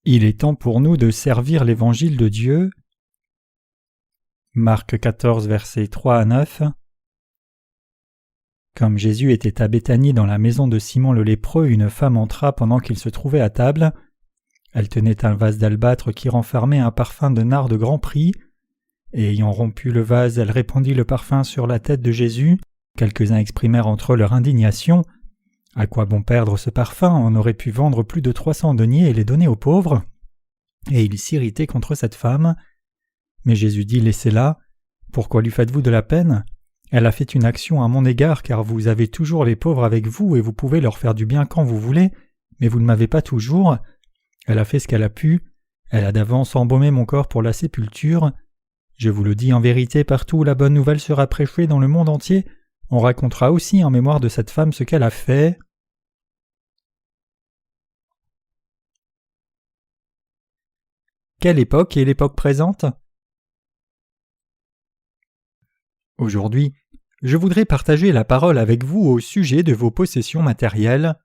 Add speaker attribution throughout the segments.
Speaker 1: Il est temps pour nous de servir l'Évangile de Dieu. Marc 14, versets 3 à 9. Comme Jésus était à Béthanie dans la maison de Simon le lépreux, une femme entra pendant qu'il se trouvait à table. Elle tenait un vase d'albâtre qui renfermait un parfum de nard de grand prix. Et ayant rompu le vase, elle répandit le parfum sur la tête de Jésus. Quelques-uns exprimèrent entre eux leur indignation. À quoi bon perdre ce parfum? On aurait pu vendre plus de 300 deniers et les donner aux pauvres. Et ils s'irritaient contre cette femme. Mais Jésus dit: Laissez-la. Pourquoi lui faites-vous de la peine? Elle a fait une action à mon égard, car vous avez toujours les pauvres avec vous et vous pouvez leur faire du bien quand vous voulez, mais vous ne m'avez pas toujours. Elle a fait ce qu'elle a pu. Elle a d'avance embaumé mon corps pour la sépulture. Je vous le dis en vérité, partout où la bonne nouvelle sera prêchée dans le monde entier, on racontera aussi en mémoire de cette femme ce qu'elle a fait. Quelle époque est l'époque présente? Aujourd'hui, je voudrais partager la parole avec vous au sujet de vos possessions matérielles.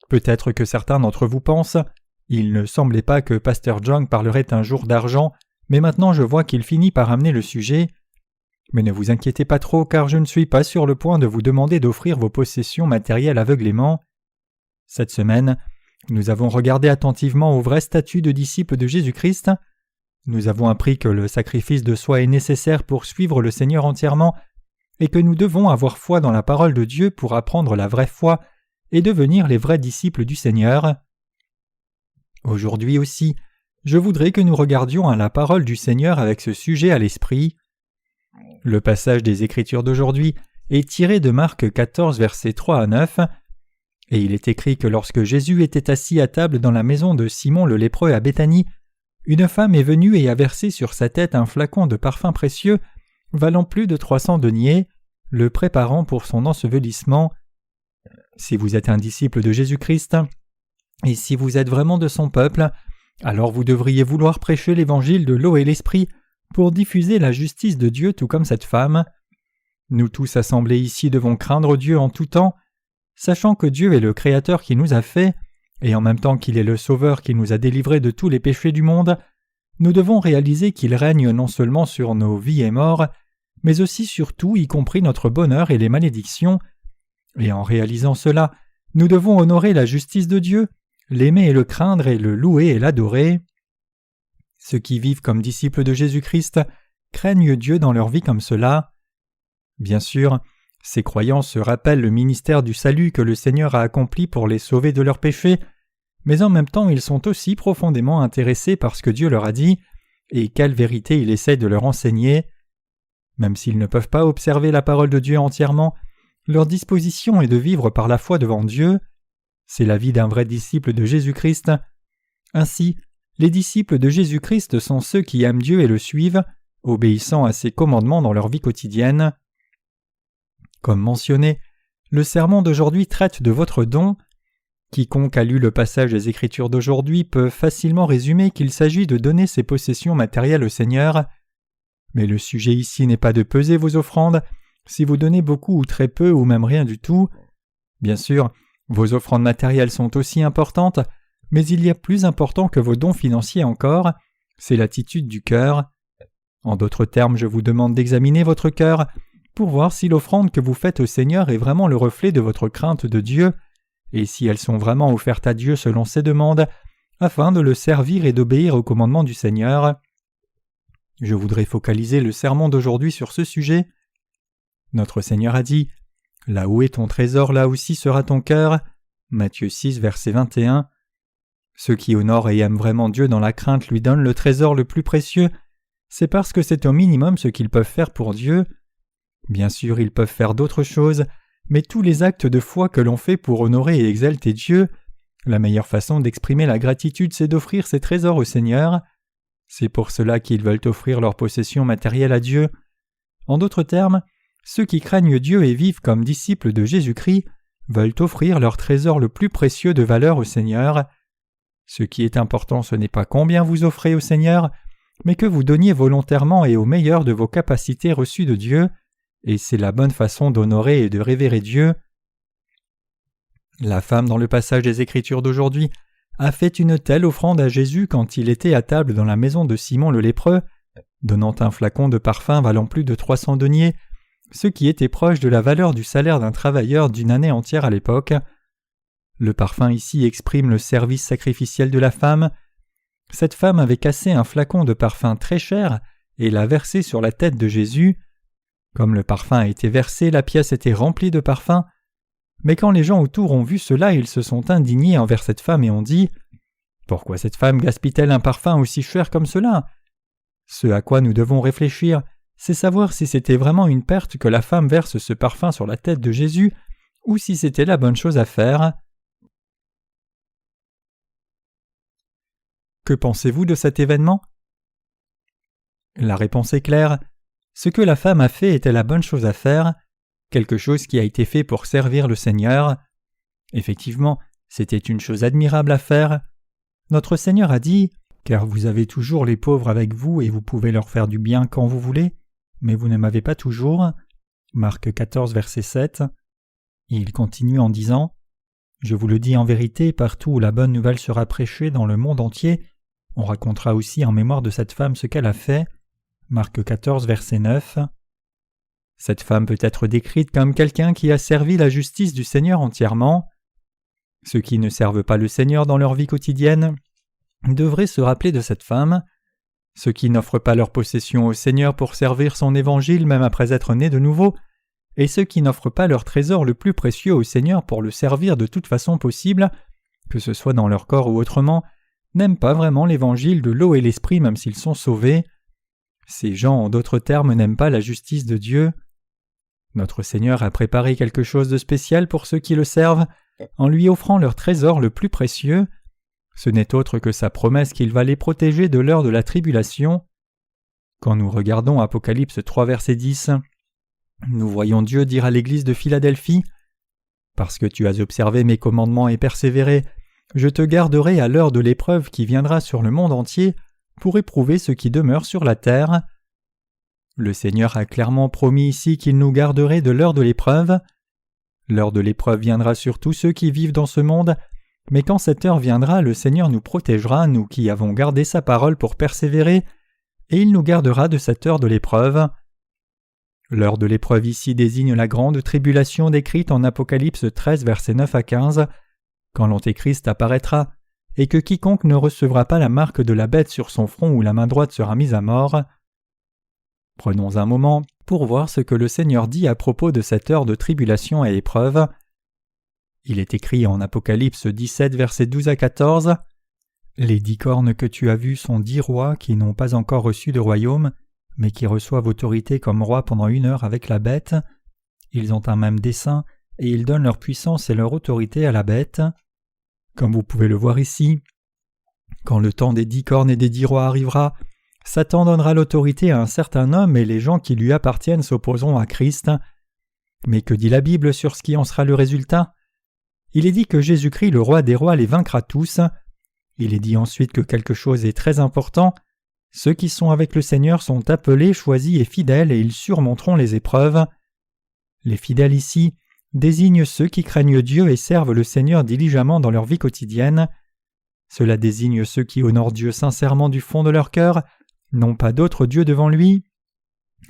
Speaker 1: Peut-être que certains d'entre vous pensent « Il ne semblait pas que Pasteur John parlerait un jour d'argent, mais maintenant je vois qu'il finit par amener le sujet. » Mais ne vous inquiétez pas trop, car je ne suis pas sur le point de vous demander d'offrir vos possessions matérielles aveuglément. Cette semaine, nous avons regardé attentivement au vrai statut de disciple de Jésus-Christ. Nous avons appris que le sacrifice de soi est nécessaire pour suivre le Seigneur entièrement et que nous devons avoir foi dans la parole de Dieu pour apprendre la vraie foi et devenir les vrais disciples du Seigneur. Aujourd'hui aussi, je voudrais que nous regardions à la parole du Seigneur avec ce sujet à l'esprit. Le passage des Écritures d'aujourd'hui est tiré de Marc 14, versets 3 à 9, et il est écrit que lorsque Jésus était assis à table dans la maison de Simon le lépreux à Béthanie, une femme est venue et a versé sur sa tête un flacon de parfum précieux valant plus de 300 deniers, le préparant pour son ensevelissement. Si vous êtes un disciple de Jésus-Christ, et si vous êtes vraiment de son peuple, alors vous devriez vouloir prêcher l'évangile de l'eau et l'esprit pour diffuser la justice de Dieu tout comme cette femme. Nous tous assemblés ici devons craindre Dieu en tout temps, sachant que Dieu est le Créateur qui nous a fait, et en même temps qu'il est le Sauveur qui nous a délivrés de tous les péchés du monde, nous devons réaliser qu'il règne non seulement sur nos vies et morts, mais aussi sur tout, y compris notre bonheur et les malédictions. Et en réalisant cela, nous devons honorer la justice de Dieu, l'aimer et le craindre et le louer et l'adorer. Ceux qui vivent comme disciples de Jésus-Christ craignent Dieu dans leur vie comme cela. Bien sûr, ces croyants se rappellent le ministère du salut que le Seigneur a accompli pour les sauver de leurs péchés, mais en même temps ils sont aussi profondément intéressés par ce que Dieu leur a dit et quelle vérité il essaie de leur enseigner. Même s'ils ne peuvent pas observer la parole de Dieu entièrement, leur disposition est de vivre par la foi devant Dieu. C'est la vie d'un vrai disciple de Jésus-Christ. Ainsi, les disciples de Jésus-Christ sont ceux qui aiment Dieu et le suivent, obéissant à ses commandements dans leur vie quotidienne. Comme mentionné, le sermon d'aujourd'hui traite de votre don. Quiconque a lu le passage des Écritures d'aujourd'hui peut facilement résumer qu'il s'agit de donner ses possessions matérielles au Seigneur. Mais le sujet ici n'est pas de peser vos offrandes, si vous donnez beaucoup ou très peu ou même rien du tout. Bien sûr, vos offrandes matérielles sont aussi importantes, mais il y a plus important que vos dons financiers encore, c'est l'attitude du cœur. En d'autres termes, je vous demande d'examiner votre cœur pour voir si l'offrande que vous faites au Seigneur est vraiment le reflet de votre crainte de Dieu, et si elles sont vraiment offertes à Dieu selon ses demandes, afin de le servir et d'obéir aux commandements du Seigneur. Je voudrais focaliser le sermon d'aujourd'hui sur ce sujet. Notre Seigneur a dit « Là où est ton trésor, là aussi sera ton cœur » Matthieu 6, verset 21. Ceux qui honorent et aiment vraiment Dieu dans la crainte lui donnent le trésor le plus précieux. C'est parce que c'est au minimum ce qu'ils peuvent faire pour Dieu. Bien sûr, ils peuvent faire d'autres choses, mais tous les actes de foi que l'on fait pour honorer et exalter Dieu, la meilleure façon d'exprimer la gratitude, c'est d'offrir ces trésors au Seigneur. C'est pour cela qu'ils veulent offrir leurs possessions matérielles à Dieu. En d'autres termes, ceux qui craignent Dieu et vivent comme disciples de Jésus-Christ veulent offrir leur trésor le plus précieux de valeur au Seigneur. Ce qui est important, ce n'est pas combien vous offrez au Seigneur, mais que vous donniez volontairement et au meilleur de vos capacités reçues de Dieu, et c'est la bonne façon d'honorer et de révérer Dieu. La femme dans le passage des Écritures d'aujourd'hui a fait une telle offrande à Jésus quand il était à table dans la maison de Simon le lépreux, donnant un flacon de parfum valant plus de 300 deniers, ce qui était proche de la valeur du salaire d'un travailleur d'une année entière à l'époque. Le parfum ici exprime le service sacrificiel de la femme. Cette femme avait cassé un flacon de parfum très cher et l'a versé sur la tête de Jésus. Comme le parfum a été versé, la pièce était remplie de parfum. Mais quand les gens autour ont vu cela, ils se sont indignés envers cette femme et ont dit « Pourquoi cette femme gaspille-t-elle un parfum aussi cher comme cela ?» Ce à quoi nous devons réfléchir, c'est savoir si c'était vraiment une perte que la femme verse ce parfum sur la tête de Jésus ou si c'était la bonne chose à faire. Que pensez-vous de cet événement ? La réponse est claire. Ce que la femme a fait était la bonne chose à faire, quelque chose qui a été fait pour servir le Seigneur. Effectivement, c'était une chose admirable à faire. Notre Seigneur a dit « Car vous avez toujours les pauvres avec vous et vous pouvez leur faire du bien quand vous voulez, mais vous ne m'avez pas toujours. » Marc 14, verset 7. Il continue en disant « Je vous le dis en vérité, partout où la bonne nouvelle sera prêchée dans le monde entier, on racontera aussi en mémoire de cette femme ce qu'elle a fait. » Marc 14, verset 9. Cette femme peut être décrite comme quelqu'un qui a servi la justice du Seigneur entièrement. Ceux qui ne servent pas le Seigneur dans leur vie quotidienne devraient se rappeler de cette femme. Ceux qui n'offrent pas leur possession au Seigneur pour servir son évangile même après être nés de nouveau, et ceux qui n'offrent pas leur trésor le plus précieux au Seigneur pour le servir de toute façon possible, que ce soit dans leur corps ou autrement, n'aiment pas vraiment l'évangile de l'eau et l'esprit même s'ils sont sauvés. Ces gens, en d'autres termes, n'aiment pas la justice de Dieu. Notre Seigneur a préparé quelque chose de spécial pour ceux qui le servent, en lui offrant leur trésor le plus précieux. Ce n'est autre que sa promesse qu'il va les protéger de l'heure de la tribulation. Quand nous regardons Apocalypse 3, verset 10, nous voyons Dieu dire à l'église de Philadelphie « Parce que tu as observé mes commandements et persévéré, je te garderai à l'heure de l'épreuve qui viendra sur le monde entier pour éprouver ceux qui demeurent sur la terre. » Le Seigneur a clairement promis ici qu'il nous garderait de l'heure de l'épreuve. L'heure de l'épreuve viendra sur tous ceux qui vivent dans ce monde, mais quand cette heure viendra, le Seigneur nous protégera, nous qui avons gardé sa parole pour persévérer, et il nous gardera de cette heure de l'épreuve. L'heure de l'épreuve ici désigne la grande tribulation décrite en Apocalypse 13, versets 9 à 15, quand l'Antéchrist apparaîtra, et que quiconque ne recevra pas la marque de la bête sur son front ou la main droite sera mis à mort. Prenons un moment pour voir ce que le Seigneur dit à propos de cette heure de tribulation et épreuve. Il est écrit en Apocalypse 17, versets 12 à 14, « Les 10 cornes que tu as vues sont 10 rois qui n'ont pas encore reçu de royaume, mais qui reçoivent autorité comme rois pendant 1 heure avec la bête. Ils ont un même dessein, et ils donnent leur puissance et leur autorité à la bête. » Comme vous pouvez le voir ici, quand le temps des 10 cornes et des 10 rois arrivera, Satan donnera l'autorité à un certain homme et les gens qui lui appartiennent s'opposeront à Christ. Mais que dit la Bible sur ce qui en sera le résultat ? Il est dit que Jésus-Christ, le roi des rois, les vaincra tous. Il est dit ensuite que quelque chose est très important. Ceux qui sont avec le Seigneur sont appelés, choisis et fidèles et ils surmonteront les épreuves. Les fidèles ici désignent ceux qui craignent Dieu et servent le Seigneur diligemment dans leur vie quotidienne. Cela désigne ceux qui honorent Dieu sincèrement du fond de leur cœur, n'ont pas d'autre Dieu devant lui,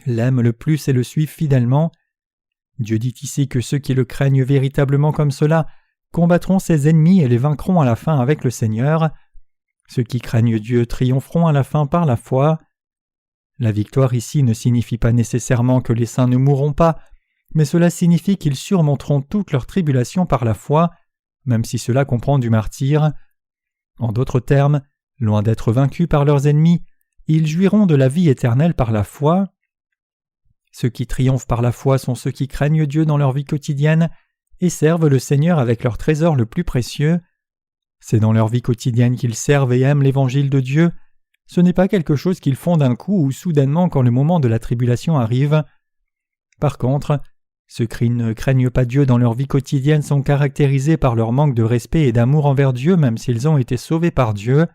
Speaker 1: l'aiment le plus et le suivent fidèlement. Dieu dit ici que ceux qui le craignent véritablement comme cela combattront ses ennemis et les vaincront à la fin avec le Seigneur. Ceux qui craignent Dieu triompheront à la fin par la foi. La victoire ici ne signifie pas nécessairement que les saints ne mourront pas, mais cela signifie qu'ils surmonteront toutes leurs tribulations par la foi, même si cela comprend du martyre. En d'autres termes, loin d'être vaincus par leurs ennemis, ils jouiront de la vie éternelle par la foi. Ceux qui triomphent par la foi sont ceux qui craignent Dieu dans leur vie quotidienne et servent le Seigneur avec leur trésor le plus précieux. C'est dans leur vie quotidienne qu'ils servent et aiment l'évangile de Dieu. Ce n'est pas quelque chose qu'ils font d'un coup ou soudainement quand le moment de la tribulation arrive. Par contre, ceux qui ne craignent pas Dieu dans leur vie quotidienne sont caractérisés par leur manque de respect et d'amour envers Dieu même s'ils ont été sauvés par Dieu.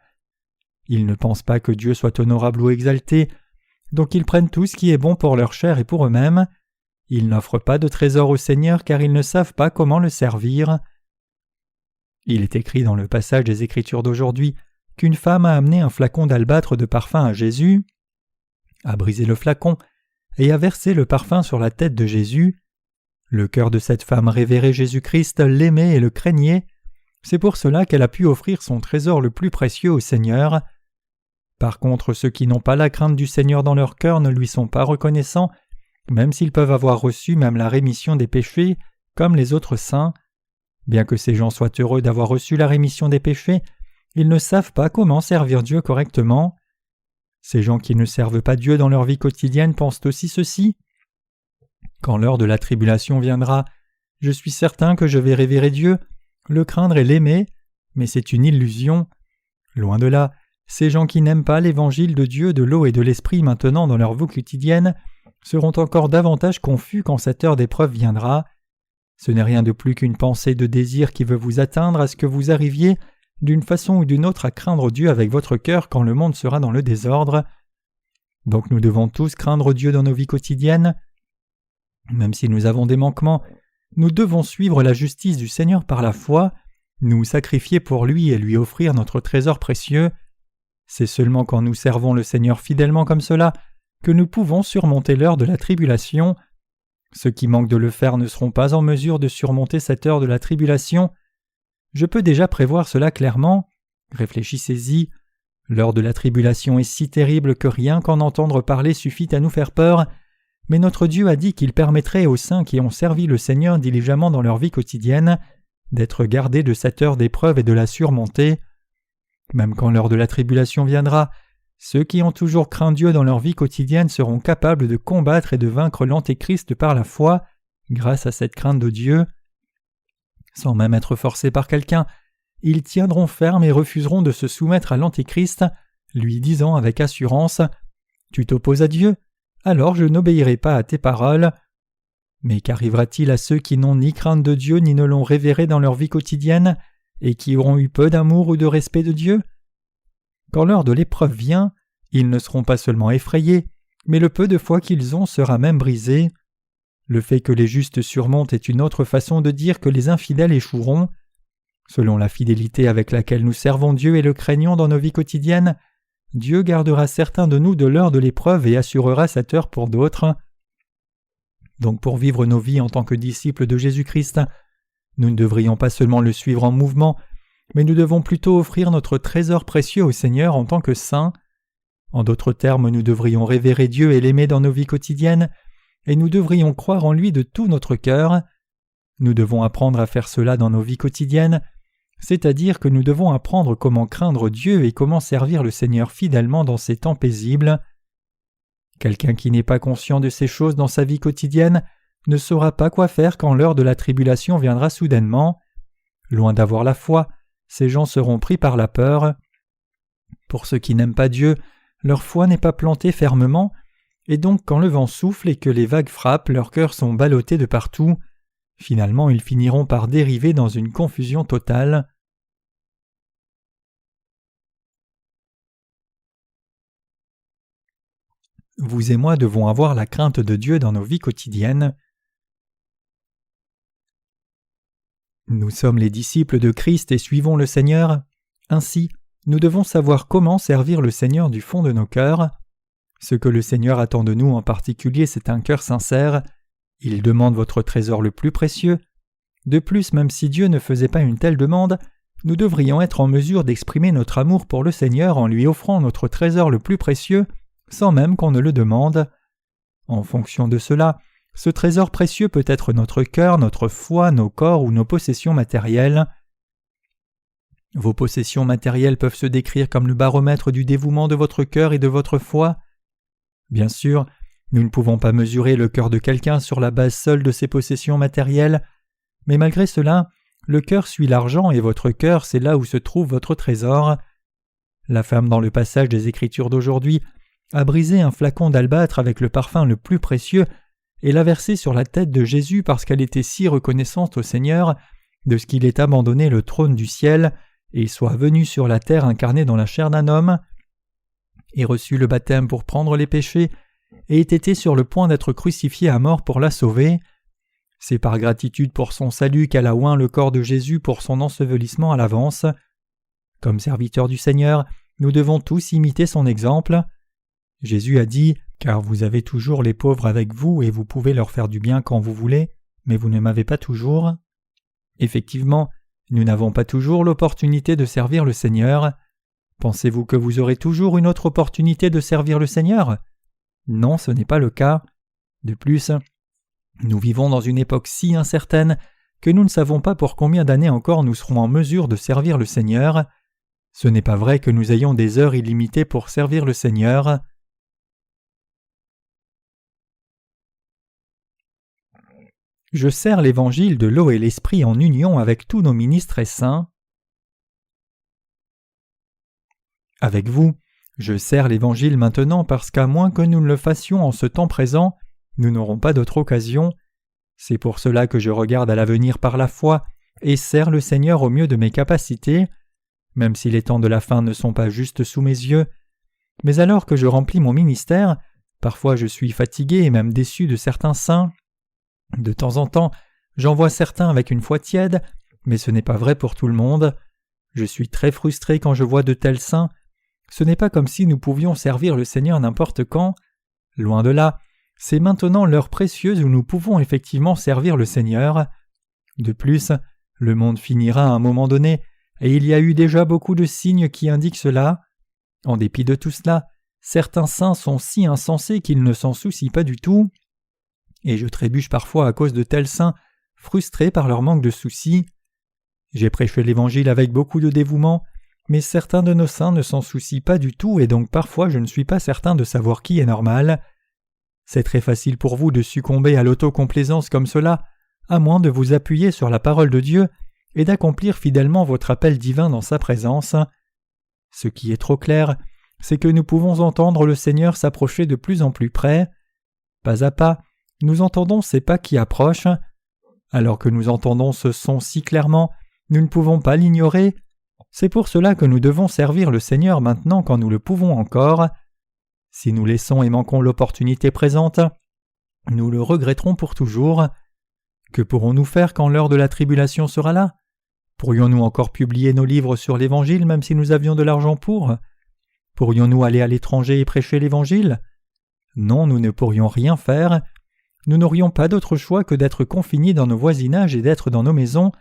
Speaker 1: Ils ne pensent pas que Dieu soit honorable ou exalté, donc ils prennent tout ce qui est bon pour leur chair et pour eux-mêmes. Ils n'offrent pas de trésor au Seigneur car ils ne savent pas comment le servir. Il est écrit dans le passage des Écritures d'aujourd'hui qu'une femme a amené un flacon d'albâtre de parfum à Jésus, a brisé le flacon et a versé le parfum sur la tête de Jésus. Le cœur de cette femme révérait Jésus-Christ, l'aimait et le craignait. C'est pour cela qu'elle a pu offrir son trésor le plus précieux au Seigneur. Par contre, ceux qui n'ont pas la crainte du Seigneur dans leur cœur ne lui sont pas reconnaissants, même s'ils peuvent avoir reçu même la rémission des péchés, comme les autres saints. Bien que ces gens soient heureux d'avoir reçu la rémission des péchés, ils ne savent pas comment servir Dieu correctement. Ces gens qui ne servent pas Dieu dans leur vie quotidienne pensent aussi ceci. Quand l'heure de la tribulation viendra, je suis certain que je vais révérer Dieu, le craindre et l'aimer, mais c'est une illusion. Loin de là, ces gens qui n'aiment pas l'évangile de Dieu, de l'eau et de l'esprit maintenant dans leur vie quotidienne seront encore davantage confus quand cette heure d'épreuve viendra. Ce n'est rien de plus qu'une pensée de désir qui veut vous atteindre à ce que vous arriviez d'une façon ou d'une autre à craindre Dieu avec votre cœur quand le monde sera dans le désordre. Donc nous devons tous craindre Dieu dans nos vies quotidiennes. Même si nous avons des manquements, nous devons suivre la justice du Seigneur par la foi, nous sacrifier pour lui et lui offrir notre trésor précieux. C'est seulement quand nous servons le Seigneur fidèlement comme cela que nous pouvons surmonter l'heure de la tribulation. Ceux qui manquent de le faire ne seront pas en mesure de surmonter cette heure de la tribulation. Je peux déjà prévoir cela clairement. Réfléchissez-y. L'heure de la tribulation est si terrible que rien qu'en entendre parler suffit à nous faire peur, mais notre Dieu a dit qu'il permettrait aux saints qui ont servi le Seigneur diligemment dans leur vie quotidienne d'être gardés de cette heure d'épreuve et de la surmonter. Même quand l'heure de la tribulation viendra, ceux qui ont toujours craint Dieu dans leur vie quotidienne seront capables de combattre et de vaincre l'Antéchrist par la foi, grâce à cette crainte de Dieu. Sans même être forcés par quelqu'un, ils tiendront ferme et refuseront de se soumettre à l'Antéchrist, lui disant avec assurance « Tu t'opposes à Dieu, alors je n'obéirai pas à tes paroles. » Mais qu'arrivera-t-il à ceux qui n'ont ni crainte de Dieu ni ne l'ont révéré dans leur vie quotidienne et qui auront eu peu d'amour ou de respect de Dieu? Quand l'heure de l'épreuve vient, ils ne seront pas seulement effrayés, mais le peu de foi qu'ils ont sera même brisé. Le fait que les justes surmontent est une autre façon de dire que les infidèles échoueront. Selon la fidélité avec laquelle nous servons Dieu et le craignons dans nos vies quotidiennes, Dieu gardera certains de nous de l'heure de l'épreuve et assurera cette heure pour d'autres. Donc pour vivre nos vies en tant que disciples de Jésus-Christ, nous ne devrions pas seulement le suivre en mouvement, mais nous devons plutôt offrir notre trésor précieux au Seigneur en tant que saints. En d'autres termes, nous devrions révérer Dieu et l'aimer dans nos vies quotidiennes, et nous devrions croire en lui de tout notre cœur. Nous devons apprendre à faire cela dans nos vies quotidiennes, c'est-à-dire que nous devons apprendre comment craindre Dieu et comment servir le Seigneur fidèlement dans ces temps paisibles. Quelqu'un qui n'est pas conscient de ces choses dans sa vie quotidienne ne saura pas quoi faire quand l'heure de la tribulation viendra soudainement. Loin d'avoir la foi, ces gens seront pris par la peur. Pour ceux qui n'aiment pas Dieu, leur foi n'est pas plantée fermement, et donc quand le vent souffle et que les vagues frappent, leurs cœurs sont ballottés de partout. Finalement, ils finiront par dériver dans une confusion totale. Vous et moi devons avoir la crainte de Dieu dans nos vies quotidiennes. Nous sommes les disciples de Christ et suivons le Seigneur. Ainsi, nous devons savoir comment servir le Seigneur du fond de nos cœurs. Ce que le Seigneur attend de nous en particulier, c'est un cœur sincère. Il demande votre trésor le plus précieux. De plus, même si Dieu ne faisait pas une telle demande, nous devrions être en mesure d'exprimer notre amour pour le Seigneur en lui offrant notre trésor le plus précieux, sans même qu'on ne le demande. En fonction de cela, ce trésor précieux peut être notre cœur, notre foi, nos corps ou nos possessions matérielles. Vos possessions matérielles peuvent se décrire comme le baromètre du dévouement de votre cœur et de votre foi. Bien sûr, nous ne pouvons pas mesurer le cœur de quelqu'un sur la base seule de ses possessions matérielles, mais malgré cela, le cœur suit l'argent et votre cœur, c'est là où se trouve votre trésor. La femme dans le passage des Écritures d'aujourd'hui a brisé un flacon d'albâtre avec le parfum le plus précieux et l'a versé sur la tête de Jésus parce qu'elle était si reconnaissante au Seigneur de ce qu'il ait abandonné le trône du ciel et soit venu sur la terre incarné dans la chair d'un homme, et reçu le baptême pour prendre les péchés, et ait été sur le point d'être crucifié à mort pour la sauver. C'est par gratitude pour son salut qu'elle a oint le corps de Jésus pour son ensevelissement à l'avance. Comme serviteurs du Seigneur, nous devons tous imiter son exemple. Jésus a dit « Car vous avez toujours les pauvres avec vous et vous pouvez leur faire du bien quand vous voulez, mais vous ne m'avez pas toujours. » Effectivement, nous n'avons pas toujours l'opportunité de servir le Seigneur. Pensez-vous que vous aurez toujours une autre opportunité de servir le Seigneur ? Non, ce n'est pas le cas. De plus, nous vivons dans une époque si incertaine que nous ne savons pas pour combien d'années encore nous serons en mesure de servir le Seigneur. Ce n'est pas vrai que nous ayons des heures illimitées pour servir le Seigneur. Je sers l'Évangile de l'eau et l'Esprit en union avec tous nos ministres et saints. Avec vous, je sers l'Évangile maintenant parce qu'à moins que nous ne le fassions en ce temps présent, nous n'aurons pas d'autre occasion. C'est pour cela que je regarde à l'avenir par la foi et sers le Seigneur au mieux de mes capacités, même si les temps de la fin ne sont pas juste sous mes yeux. Mais alors que je remplis mon ministère, parfois je suis fatigué et même déçu de certains saints. De temps en temps, j'en vois certains avec une foi tiède, mais ce n'est pas vrai pour tout le monde. Je suis très frustré quand je vois de tels saints. Ce n'est pas comme si nous pouvions servir le Seigneur n'importe quand. Loin de là, c'est maintenant l'heure précieuse où nous pouvons effectivement servir le Seigneur. De plus, le monde finira à un moment donné, et il y a eu déjà beaucoup de signes qui indiquent cela. En dépit de tout cela, certains saints sont si insensés qu'ils ne s'en soucient pas du tout. Et je trébuche parfois à cause de tels saints, frustrés par leur manque de soucis. J'ai prêché l'Évangile avec beaucoup de dévouement, mais certains de nos saints ne s'en soucient pas du tout et donc parfois je ne suis pas certain de savoir qui est normal. C'est très facile pour vous de succomber à l'autocomplaisance comme cela, à moins de vous appuyer sur la parole de Dieu et d'accomplir fidèlement votre appel divin dans sa présence. Ce qui est trop clair, c'est que nous pouvons entendre le Seigneur s'approcher de plus en plus près. Pas à pas, nous entendons ces pas qui approchent. Alors que nous entendons ce son si clairement, nous ne pouvons pas l'ignorer. C'est pour cela que nous devons servir le Seigneur maintenant quand nous le pouvons encore. Si nous laissons et manquons l'opportunité présente, nous le regretterons pour toujours. Que pourrons-nous faire quand l'heure de la tribulation sera là ? Pourrions-nous encore publier nos livres sur l'Évangile même si nous avions de l'argent pour ? Pourrions-nous aller à l'étranger et prêcher l'Évangile ? Non, nous ne pourrions rien faire. Nous n'aurions pas d'autre choix que d'être confinés dans nos voisinages et d'être dans nos maisons,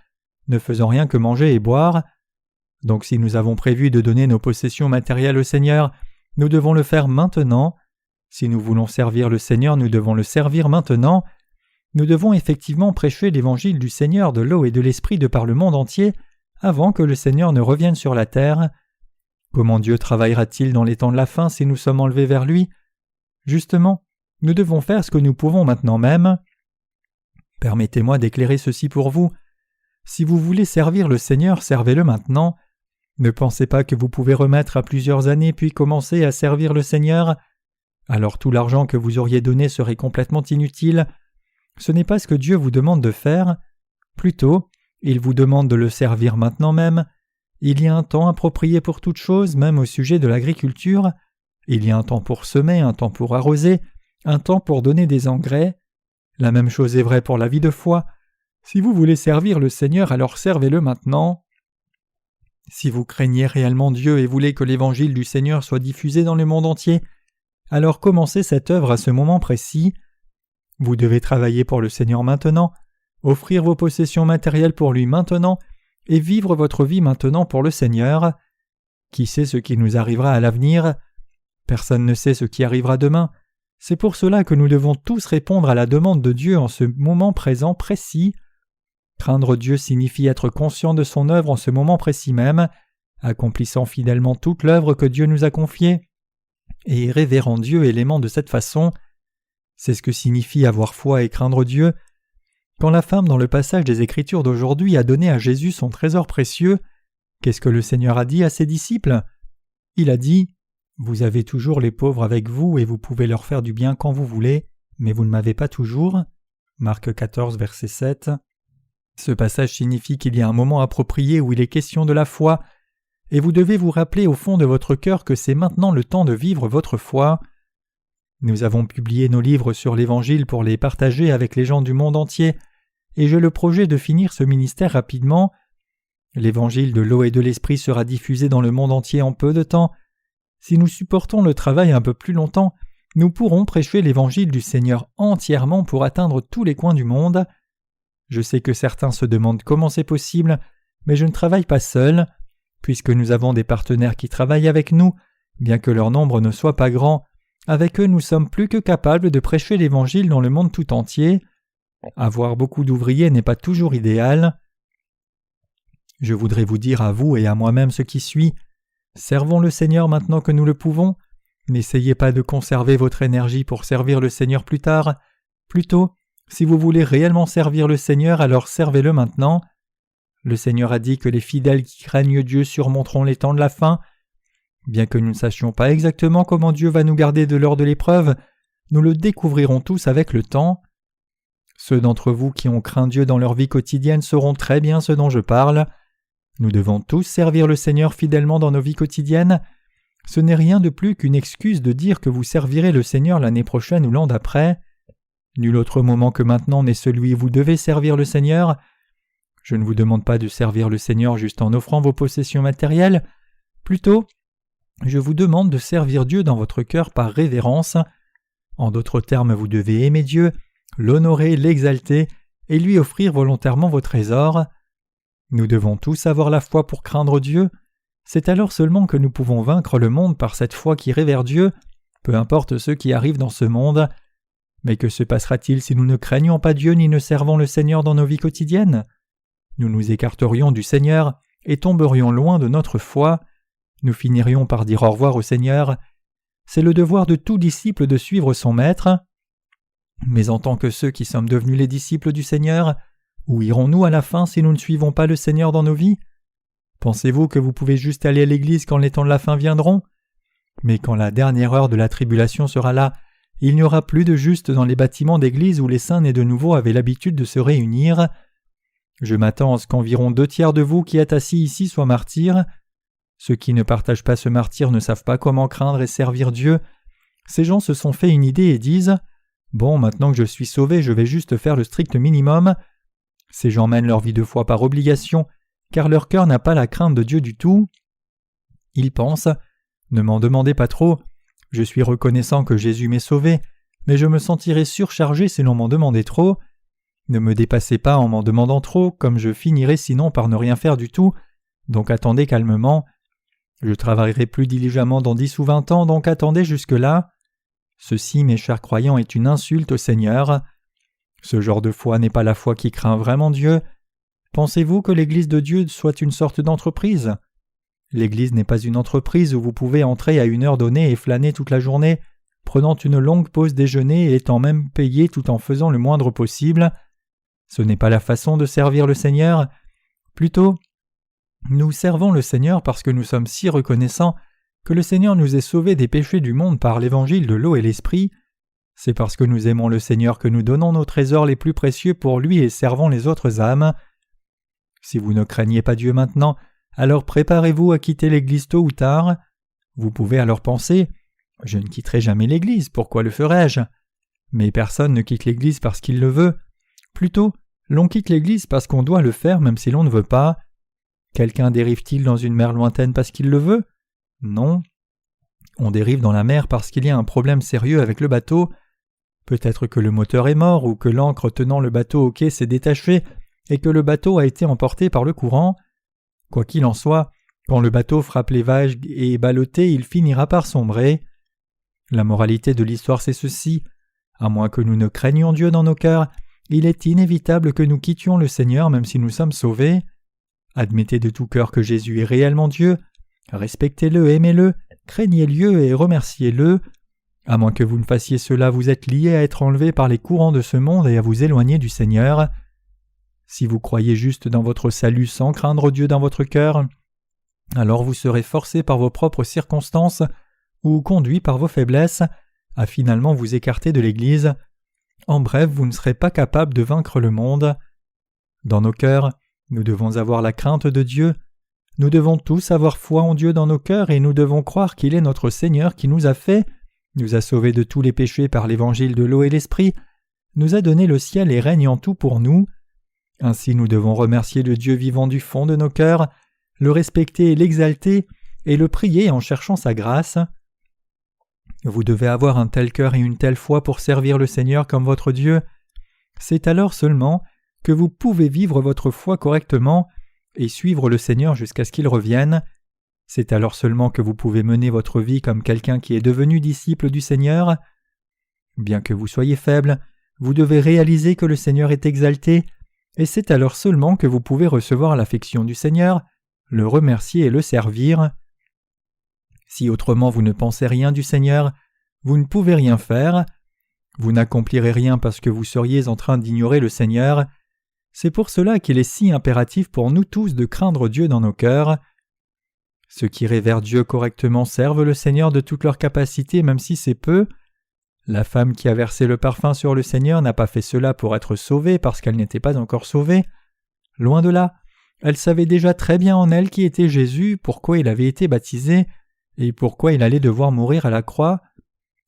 Speaker 1: ne faisant rien que manger et boire. Donc si nous avons prévu de donner nos possessions matérielles au Seigneur, nous devons le faire maintenant. Si nous voulons servir le Seigneur, nous devons le servir maintenant. Nous devons effectivement prêcher l'Évangile du Seigneur de l'eau et de l'Esprit de par le monde entier avant que le Seigneur ne revienne sur la terre. Comment Dieu travaillera-t-il dans les temps de la fin si nous sommes enlevés vers lui ? Justement, nous devons faire ce que nous pouvons maintenant même. Permettez-moi d'éclairer ceci pour vous. Si vous voulez servir le Seigneur, servez-le maintenant. Ne pensez pas que vous pouvez remettre à plusieurs années puis commencer à servir le Seigneur. Alors tout l'argent que vous auriez donné serait complètement inutile. Ce n'est pas ce que Dieu vous demande de faire. Plutôt, il vous demande de le servir maintenant même. Il y a un temps approprié pour toute chose, même au sujet de l'agriculture. Il y a un temps pour semer, un temps pour arroser, un temps pour donner des engrais. La même chose est vraie pour la vie de foi. Si vous voulez servir le Seigneur, alors servez-le maintenant. Si vous craignez réellement Dieu et voulez que l'Évangile du Seigneur soit diffusé dans le monde entier, alors commencez cette œuvre à ce moment précis. Vous devez travailler pour le Seigneur maintenant, offrir vos possessions matérielles pour lui maintenant, et vivre votre vie maintenant pour le Seigneur. Qui sait ce qui nous arrivera à l'avenir ? Personne ne sait ce qui arrivera demain. C'est pour cela que nous devons tous répondre à la demande de Dieu en ce moment présent précis. Craindre Dieu signifie être conscient de son œuvre en ce moment précis même, accomplissant fidèlement toute l'œuvre que Dieu nous a confiée, et révérant Dieu et l'aimant de cette façon. C'est ce que signifie avoir foi et craindre Dieu. Quand la femme dans le passage des Écritures d'aujourd'hui a donné à Jésus son trésor précieux, qu'est-ce que le Seigneur a dit à ses disciples ? Il a dit « Vous avez toujours les pauvres avec vous et vous pouvez leur faire du bien quand vous voulez, mais vous ne m'avez pas toujours. » Marc 14, verset 7. Ce passage signifie qu'il y a un moment approprié où il est question de la foi, et vous devez vous rappeler au fond de votre cœur que c'est maintenant le temps de vivre votre foi. Nous avons publié nos livres sur l'Évangile pour les partager avec les gens du monde entier, et j'ai le projet de finir ce ministère rapidement. L'évangile de l'eau et de l'esprit sera diffusé dans le monde entier en peu de temps. Si nous supportons le travail un peu plus longtemps, nous pourrons prêcher l'évangile du Seigneur entièrement pour atteindre tous les coins du monde. Je sais que certains se demandent comment c'est possible, mais je ne travaille pas seul. Puisque nous avons des partenaires qui travaillent avec nous, bien que leur nombre ne soit pas grand, avec eux nous sommes plus que capables de prêcher l'évangile dans le monde tout entier. Avoir beaucoup d'ouvriers n'est pas toujours idéal. Je voudrais vous dire à vous et à moi-même ce qui suit. Servons le Seigneur maintenant que nous le pouvons. N'essayez pas de conserver votre énergie pour servir le Seigneur plus tard. Plutôt, si vous voulez réellement servir le Seigneur, alors servez-le maintenant. Le Seigneur a dit que les fidèles qui craignent Dieu surmonteront les temps de la fin. Bien que nous ne sachions pas exactement comment Dieu va nous garder de lors de l'épreuve, nous le découvrirons tous avec le temps. Ceux d'entre vous qui ont craint Dieu dans leur vie quotidienne sauront très bien ce dont je parle. Nous devons tous servir le Seigneur fidèlement dans nos vies quotidiennes. Ce n'est rien de plus qu'une excuse de dire que vous servirez le Seigneur l'année prochaine ou l'an d'après. Nul autre moment que maintenant n'est celui où vous devez servir le Seigneur. Je ne vous demande pas de servir le Seigneur juste en offrant vos possessions matérielles. Plutôt, je vous demande de servir Dieu dans votre cœur par révérence. En d'autres termes, vous devez aimer Dieu, l'honorer, l'exalter et lui offrir volontairement vos trésors. Nous devons tous avoir la foi pour craindre Dieu. C'est alors seulement que nous pouvons vaincre le monde par cette foi qui révère Dieu, peu importe ce qui arrive dans ce monde. Mais que se passera-t-il si nous ne craignons pas Dieu ni ne servons le Seigneur dans nos vies quotidiennes ? Nous nous écarterions du Seigneur et tomberions loin de notre foi. Nous finirions par dire au revoir au Seigneur. C'est le devoir de tout disciple de suivre son Maître. Mais en tant que ceux qui sommes devenus les disciples du Seigneur, où irons-nous à la fin si nous ne suivons pas le Seigneur dans nos vies ? Pensez-vous que vous pouvez juste aller à l'église quand les temps de la fin viendront ? Mais quand la dernière heure de la tribulation sera là, il n'y aura plus de justes dans les bâtiments d'église où les saints nés de nouveau avaient l'habitude de se réunir. Je m'attends à ce qu'environ 2/3 de vous qui êtes assis ici soient martyrs. Ceux qui ne partagent pas ce martyre ne savent pas comment craindre et servir Dieu. Ces gens se sont fait une idée et disent « Bon, maintenant que je suis sauvé, je vais juste faire le strict minimum. » Ces gens mènent leur vie de foi par obligation, car leur cœur n'a pas la crainte de Dieu du tout. Ils pensent « Ne m'en demandez pas trop, je suis reconnaissant que Jésus m'ait sauvé, mais je me sentirai surchargé si l'on m'en demandait trop. Ne me dépassez pas en m'en demandant trop, comme je finirai sinon par ne rien faire du tout, donc attendez calmement. Je travaillerai plus diligemment dans 10 ou 20 ans, donc attendez jusque-là. Ceci, mes chers croyants, est une insulte au Seigneur. Ce genre de foi n'est pas la foi qui craint vraiment Dieu. Pensez-vous que l'Église de Dieu soit une sorte d'entreprise ? L'Église n'est pas une entreprise où vous pouvez entrer à une heure donnée et flâner toute la journée, prenant une longue pause déjeuner et étant même payé tout en faisant le moindre possible. Ce n'est pas la façon de servir le Seigneur. Plutôt, nous servons le Seigneur parce que nous sommes si reconnaissants que le Seigneur nous ait sauvés des péchés du monde par l'évangile de l'eau et l'esprit. C'est parce que nous aimons le Seigneur que nous donnons nos trésors les plus précieux pour lui et servons les autres âmes. Si vous ne craignez pas Dieu maintenant, alors préparez-vous à quitter l'Église tôt ou tard. Vous pouvez alors penser « Je ne quitterai jamais l'Église, pourquoi le ferais-je » Mais personne ne quitte l'Église parce qu'il le veut. Plutôt, l'on quitte l'Église parce qu'on doit le faire même si l'on ne veut pas. Quelqu'un dérive-t-il dans une mer lointaine parce qu'il le veut ? Non. On dérive dans la mer parce qu'il y a un problème sérieux avec le bateau. Peut-être que le moteur est mort ou que l'ancre tenant le bateau au quai s'est détachée et que le bateau a été emporté par le courant. Quoi qu'il en soit, quand le bateau frappe les vagues et est ballotté, il finira par sombrer. La moralité de l'histoire c'est ceci. À moins que nous ne craignions Dieu dans nos cœurs, il est inévitable que nous quittions le Seigneur même si nous sommes sauvés. Admettez de tout cœur que Jésus est réellement Dieu. Respectez-le, aimez-le, craignez-le et remerciez-le. À moins que vous ne fassiez cela, vous êtes liés à être enlevés par les courants de ce monde et à vous éloigner du Seigneur. Si vous croyez juste dans votre salut sans craindre Dieu dans votre cœur, alors vous serez forcés par vos propres circonstances ou conduits par vos faiblesses à finalement vous écarter de l'Église. En bref, vous ne serez pas capable de vaincre le monde. Dans nos cœurs, nous devons avoir la crainte de Dieu. Nous devons tous avoir foi en Dieu dans nos cœurs et nous devons croire qu'il est notre Seigneur qui nous a fait, nous a sauvés de tous les péchés par l'évangile de l'eau et l'esprit, nous a donné le ciel et règne en tout pour nous. Ainsi nous devons remercier le Dieu vivant du fond de nos cœurs, le respecter et l'exalter, et le prier en cherchant sa grâce. Vous devez avoir un tel cœur et une telle foi pour servir le Seigneur comme votre Dieu. C'est alors seulement que vous pouvez vivre votre foi correctement et suivre le Seigneur jusqu'à ce qu'il revienne. C'est alors seulement que vous pouvez mener votre vie comme quelqu'un qui est devenu disciple du Seigneur. Bien que vous soyez faible, vous devez réaliser que le Seigneur est exalté, et c'est alors seulement que vous pouvez recevoir l'affection du Seigneur, le remercier et le servir. Si autrement vous ne pensez rien du Seigneur, vous ne pouvez rien faire. Vous n'accomplirez rien parce que vous seriez en train d'ignorer le Seigneur. C'est pour cela qu'il est si impératif pour nous tous de craindre Dieu dans nos cœurs. Ceux qui révèrent Dieu correctement servent le Seigneur de toute leur capacité, même si c'est peu. La femme qui a versé le parfum sur le Seigneur n'a pas fait cela pour être sauvée parce qu'elle n'était pas encore sauvée. Loin de là, elle savait déjà très bien en elle qui était Jésus, pourquoi il avait été baptisé, et pourquoi il allait devoir mourir à la croix.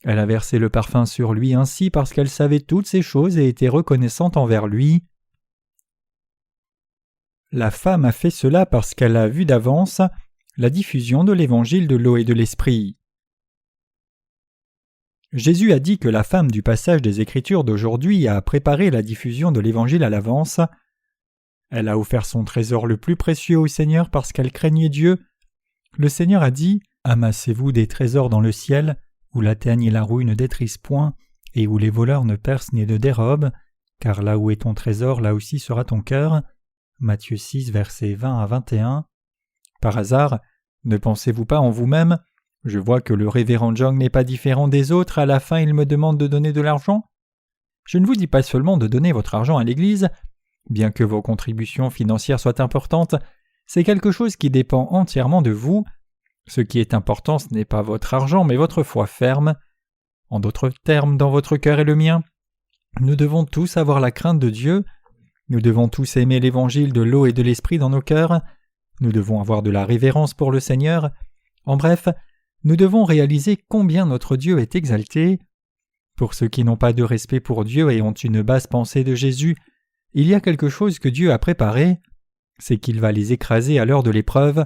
Speaker 1: Elle a versé le parfum sur lui ainsi parce qu'elle savait toutes ces choses et était reconnaissante envers lui. La femme a fait cela parce qu'elle a vu d'avance la diffusion de l'évangile de l'eau et de l'esprit. Jésus a dit que la femme du passage des Écritures d'aujourd'hui a préparé la diffusion de l'évangile à l'avance. Elle a offert son trésor le plus précieux au Seigneur parce qu'elle craignait Dieu. Le Seigneur a dit « Amassez-vous des trésors dans le ciel, où la teigne et la rouille ne détruisent point, et où les voleurs ne percent ni ne dérobent, car là où est ton trésor, là aussi sera ton cœur. » Matthieu 6, versets 20 à 21. Par hasard, ne pensez-vous pas en vous-même « Je vois que le révérend John n'est pas différent des autres, à la fin il me demande de donner de l'argent ?» Je ne vous dis pas seulement de donner votre argent à l'Église. Bien que vos contributions financières soient importantes, c'est quelque chose qui dépend entièrement de vous. Ce qui est important, ce n'est pas votre argent, mais votre foi ferme. En d'autres termes, dans votre cœur et le mien, nous devons tous avoir la crainte de Dieu. Nous devons tous aimer l'évangile de l'eau et de l'esprit dans nos cœurs. Nous devons avoir de la révérence pour le Seigneur. En bref, nous devons réaliser combien notre Dieu est exalté. Pour ceux qui n'ont pas de respect pour Dieu et ont une basse pensée de Jésus, il y a quelque chose que Dieu a préparé, c'est qu'il va les écraser à l'heure de l'épreuve.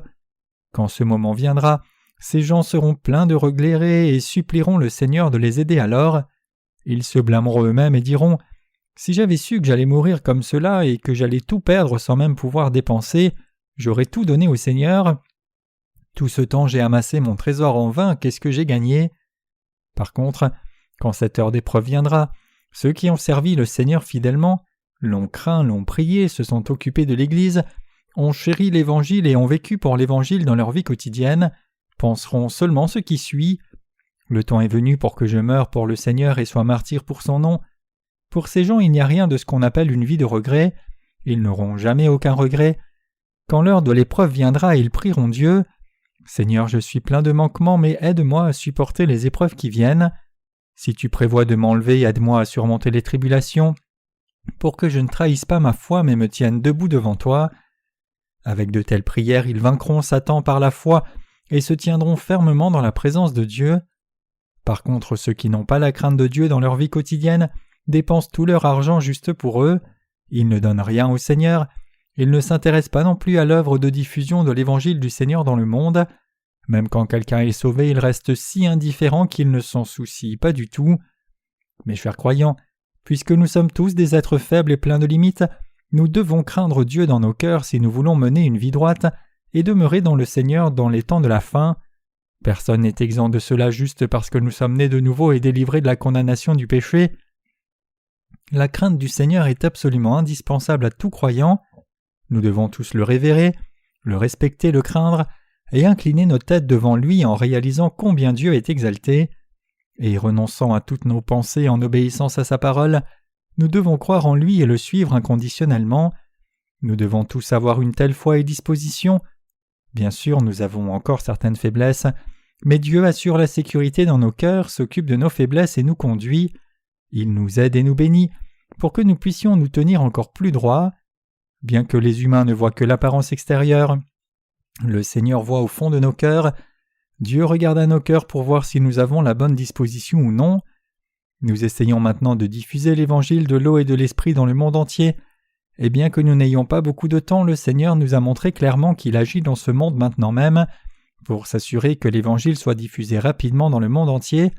Speaker 1: Quand ce moment viendra, ces gens seront pleins de regrets et supplieront le Seigneur de les aider alors. Ils se blâmeront eux-mêmes et diront « Si j'avais su que j'allais mourir comme cela et que j'allais tout perdre sans même pouvoir dépenser, j'aurais tout donné au Seigneur. Tout ce temps j'ai amassé mon trésor en vain, qu'est-ce que j'ai gagné ?» Par contre, quand cette heure d'épreuve viendra, ceux qui ont servi le Seigneur fidèlement, l'ont craint, l'ont prié, se sont occupés de l'Église, ont chéri l'Évangile et ont vécu pour l'Évangile dans leur vie quotidienne, penseront seulement ce qui suit. Le temps est venu pour que je meure pour le Seigneur et sois martyr pour son nom. Pour ces gens, il n'y a rien de ce qu'on appelle une vie de regret. Ils n'auront jamais aucun regret. Quand l'heure de l'épreuve viendra, ils prieront Dieu. « Seigneur, je suis plein de manquements, mais aide-moi à supporter les épreuves qui viennent. Si tu prévois de m'enlever, aide-moi à surmonter les tribulations, pour que je ne trahisse pas ma foi, mais me tienne debout devant toi. » Avec de telles prières, ils vaincront Satan par la foi et se tiendront fermement dans la présence de Dieu. Par contre, ceux qui n'ont pas la crainte de Dieu dans leur vie quotidienne dépensent tout leur argent juste pour eux. Ils ne donnent rien au Seigneur. Ils ne s'intéressent pas non plus à l'œuvre de diffusion de l'Évangile du Seigneur dans le monde. Même quand quelqu'un est sauvé, ils restent si indifférents qu'ils ne s'en soucient pas du tout. Mes chers croyants, puisque nous sommes tous des êtres faibles et pleins de limites, nous devons craindre Dieu dans nos cœurs si nous voulons mener une vie droite et demeurer dans le Seigneur dans les temps de la fin. Personne n'est exempt de cela juste parce que nous sommes nés de nouveau et délivrés de la condamnation du péché. La crainte du Seigneur est absolument indispensable à tout croyant. Nous devons tous le révérer, le respecter, le craindre, et incliner nos têtes devant lui en réalisant combien Dieu est exalté. Et renonçant à toutes nos pensées en obéissance à sa parole, nous devons croire en lui et le suivre inconditionnellement. Nous devons tous avoir une telle foi et disposition. Bien sûr, nous avons encore certaines faiblesses, mais Dieu assure la sécurité dans nos cœurs, s'occupe de nos faiblesses et nous conduit. Il nous aide et nous bénit pour que nous puissions nous tenir encore plus droits. Bien que les humains ne voient que l'apparence extérieure, le Seigneur voit au fond de nos cœurs. Dieu regarde à nos cœurs pour voir si nous avons la bonne disposition ou non. Nous essayons maintenant de diffuser l'évangile de l'eau et de l'esprit dans le monde entier, et bien que nous n'ayons pas beaucoup de temps, le Seigneur nous a montré clairement qu'il agit dans ce monde maintenant même, pour s'assurer que l'Évangile soit diffusé rapidement dans le monde entier.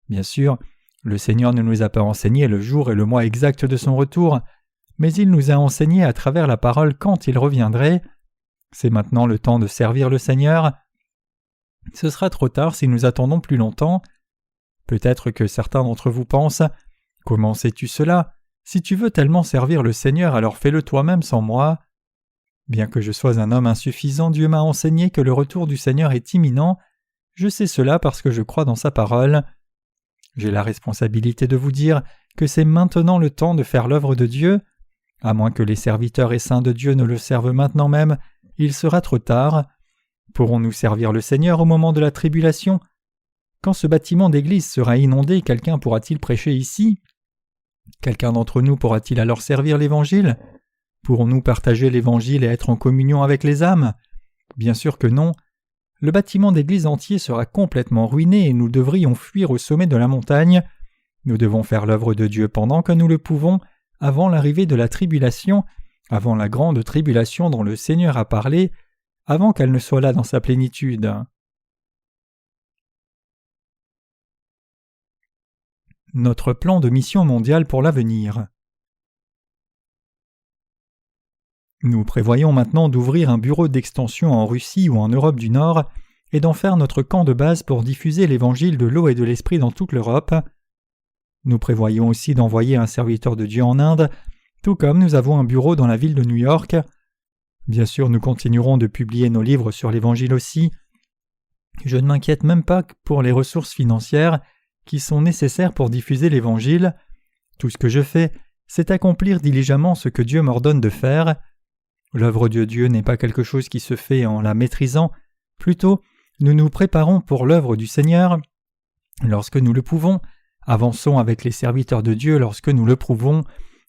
Speaker 1: Bien sûr, le Seigneur ne nous a pas enseigné le jour et le mois exact de son retour, mais il nous a enseigné à travers la parole quand il reviendrait. C'est maintenant le temps de servir le Seigneur. Ce sera trop tard si nous attendons plus longtemps. Peut-être que certains d'entre vous pensent « Comment sais-tu cela ? Si tu veux tellement servir le Seigneur, alors fais-le toi-même sans moi. » Bien que je sois un homme insuffisant, Dieu m'a enseigné que le retour du Seigneur est imminent. Je sais cela parce que je crois dans sa parole. J'ai la responsabilité de vous dire que c'est maintenant le temps de faire l'œuvre de Dieu. À moins que les serviteurs et saints de Dieu ne le servent maintenant même, il sera trop tard. Pourrons-nous servir le Seigneur au moment de la tribulation ? Quand ce bâtiment d'église sera inondé, quelqu'un pourra-t-il prêcher ici ? Quelqu'un d'entre nous pourra-t-il alors servir l'Évangile ? Pourrons-nous partager l'Évangile et être en communion avec les âmes ? Bien sûr que non. Le bâtiment d'église entier sera complètement ruiné et nous devrions fuir au sommet de la montagne. Nous devons faire l'œuvre de Dieu pendant que nous le pouvons, avant l'arrivée de la tribulation, avant la grande tribulation dont le Seigneur a parlé, avant qu'elle ne soit là dans sa plénitude. Notre plan de mission mondiale pour l'avenir. Nous prévoyons maintenant d'ouvrir un bureau d'extension en Russie ou en Europe du Nord et d'en faire notre camp de base pour diffuser l'évangile de l'eau et de l'esprit dans toute l'Europe. Nous prévoyons aussi d'envoyer un serviteur de Dieu en Inde, tout comme nous avons un bureau dans la ville de New York. Bien sûr, nous continuerons de publier nos livres sur l'Évangile aussi. Je ne m'inquiète même pas pour les ressources financières qui sont nécessaires pour diffuser l'Évangile. Tout ce que je fais, c'est accomplir diligemment ce que Dieu m'ordonne de faire. L'œuvre de Dieu n'est pas quelque chose qui se fait en la maîtrisant, plutôt nous nous préparons pour l'œuvre du Seigneur. Lorsque nous le pouvons, avançons avec les serviteurs de Dieu lorsque nous le pouvons,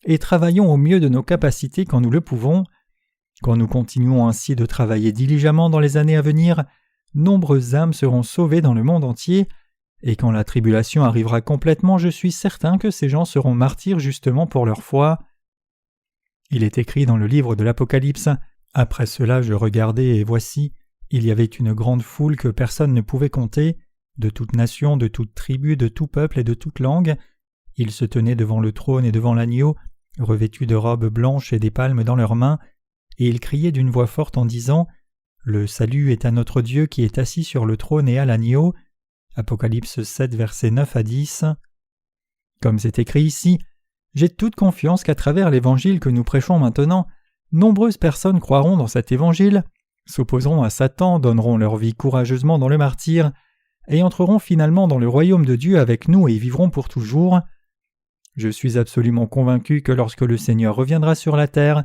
Speaker 1: et travaillons au mieux de nos capacités quand nous le pouvons. Quand nous continuons ainsi de travailler diligemment dans les années à venir, nombreuses âmes seront sauvées dans le monde entier, et quand la tribulation arrivera complètement, je suis certain que ces gens seront martyrs justement pour leur foi. Il est écrit dans le livre de l'Apocalypse, « Après cela je regardai et voici, il y avait une grande foule que personne ne pouvait compter, de toute nation, de toute tribu, de tout peuple et de toute langue. Ils se tenaient devant le trône et devant l'agneau, revêtus de robes blanches et des palmes dans leurs mains, et ils criaient d'une voix forte en disant « Le salut est à notre Dieu qui est assis sur le trône et à l'agneau. » Apocalypse 7, versets 9 à 10. Comme c'est écrit ici, j'ai toute confiance qu'à travers l'évangile que nous prêchons maintenant, nombreuses personnes croiront dans cet évangile, s'opposeront à Satan, donneront leur vie courageusement dans le martyre, et entreront finalement dans le royaume de Dieu avec nous et y vivront pour toujours. Je suis absolument convaincu que lorsque le Seigneur reviendra sur la terre,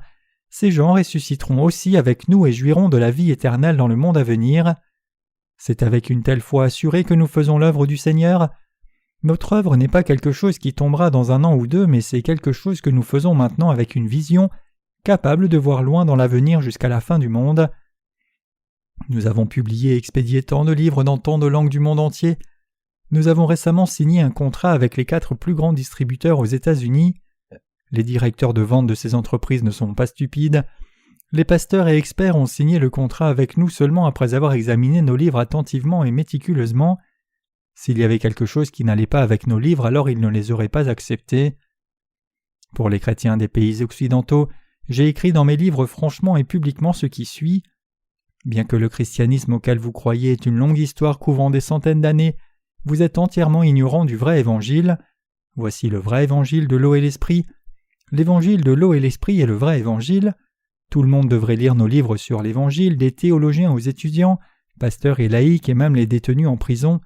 Speaker 1: ces gens ressusciteront aussi avec nous et jouiront de la vie éternelle dans le monde à venir. C'est avec une telle foi assurée que nous faisons l'œuvre du Seigneur. Notre œuvre n'est pas quelque chose qui tombera dans un an ou deux, mais c'est quelque chose que nous faisons maintenant avec une vision, capable de voir loin dans l'avenir jusqu'à la fin du monde. Nous avons publié et expédié tant de livres dans tant de langues du monde entier. Nous avons récemment signé un contrat avec les 4 plus grands distributeurs aux États-Unis. Les directeurs de vente de ces entreprises ne sont pas stupides. Les pasteurs et experts ont signé le contrat avec nous seulement après avoir examiné nos livres attentivement et méticuleusement. S'il y avait quelque chose qui n'allait pas avec nos livres, alors ils ne les auraient pas acceptés. Pour les chrétiens des pays occidentaux, j'ai écrit dans mes livres franchement et publiquement ce qui suit. Bien que le christianisme auquel vous croyez est une longue histoire couvrant des centaines d'années, vous êtes entièrement ignorant du vrai évangile. Voici le vrai évangile de l'eau et l'esprit. L'évangile de l'eau et l'esprit est le vrai évangile. Tout le monde devrait lire nos livres sur l'évangile, des théologiens aux étudiants, pasteurs et laïcs et même les détenus en prison.